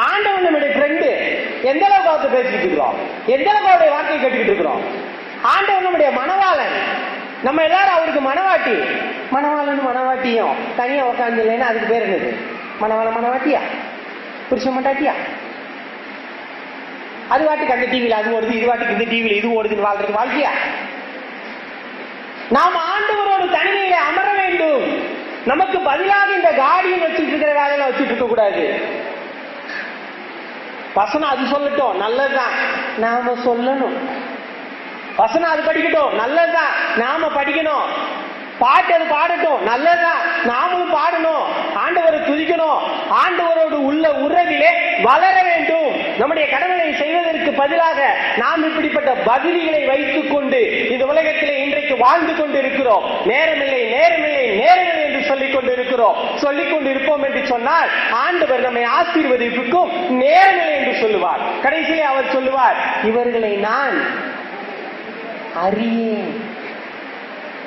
ஆண்டவன் நம்முடைய ஃப்ரெண்டு. எந்த அளவுக்கு அவர்கிட்ட பேசிக்கிட்டு இருக்கிறோம், எந்த அளவுக்கு அவருடைய வார்த்தையை கேட்டுக்கிட்டு இருக்கிறோம். ஆண்டவன் நம்முடைய மனவாளன், நம்ம எல்லாரும் அவருக்கு மனவாட்டி. மனவாளன் மனவாட்டியும் தனியா உட்காந்து இல்லைன்னா அதுக்கு பேர் என்னது? மனவாளன் மனவாட்டியா, புருஷன் மண்டாட்டியா? அது வாட்டுக்கு அந்த டிவியில அது ஓடுது, இது வாட்டுக்கு இந்த டிவியில இது ஓடுதுன்னு வாழ்றது வாழ்க்கையா? நாம் ஆண்டவரோடு தனிமையில அமர வேண்டும். நமக்கு பதிலாக இந்த காடியும் வச்சுட்டு இருக்கிற வேலையில வச்சுட்டு இருக்க கூடாது. வசனம் அது சொல்லட்டும், நல்லதுதான், நாம சொல்லணும். வசனம் அது படிக்கட்டும், நல்லதுதான், நாம படிக்கணும். பாட்டு அது பாடட்டும், நல்லதுதான், நாமளும் பாடணும். ஆண்டவரை துதிக்கணும். ஆண்டவரோடு உள்ள உறவிலே வளர வேண்டும். நம்முடைய கடமையை செய்வதற்கு பதிலாக நாம் இப்படிப்பட்ட பதில்களை வைத்துக் கொண்டு இந்த உலகத்திலே இன்றைக்கு வாழ்ந்து கொண்டு இருக்கிறோம். நேரமில்லை நேரமில்லை நேரமில்லை என்று சொல்லிக் கொண்டு இருக்கிறோம். சொல்லிக் கொண்டு இருப்போம் என்று சொன்னால் ஆண்டவர் நம்மை ஆசீர்வதிப்புக்கும் நேரமில்லை என்று சொல்லுவார். கடைசியிலே அவர் சொல்லுவார், இவர்களை நான் அறியேன்.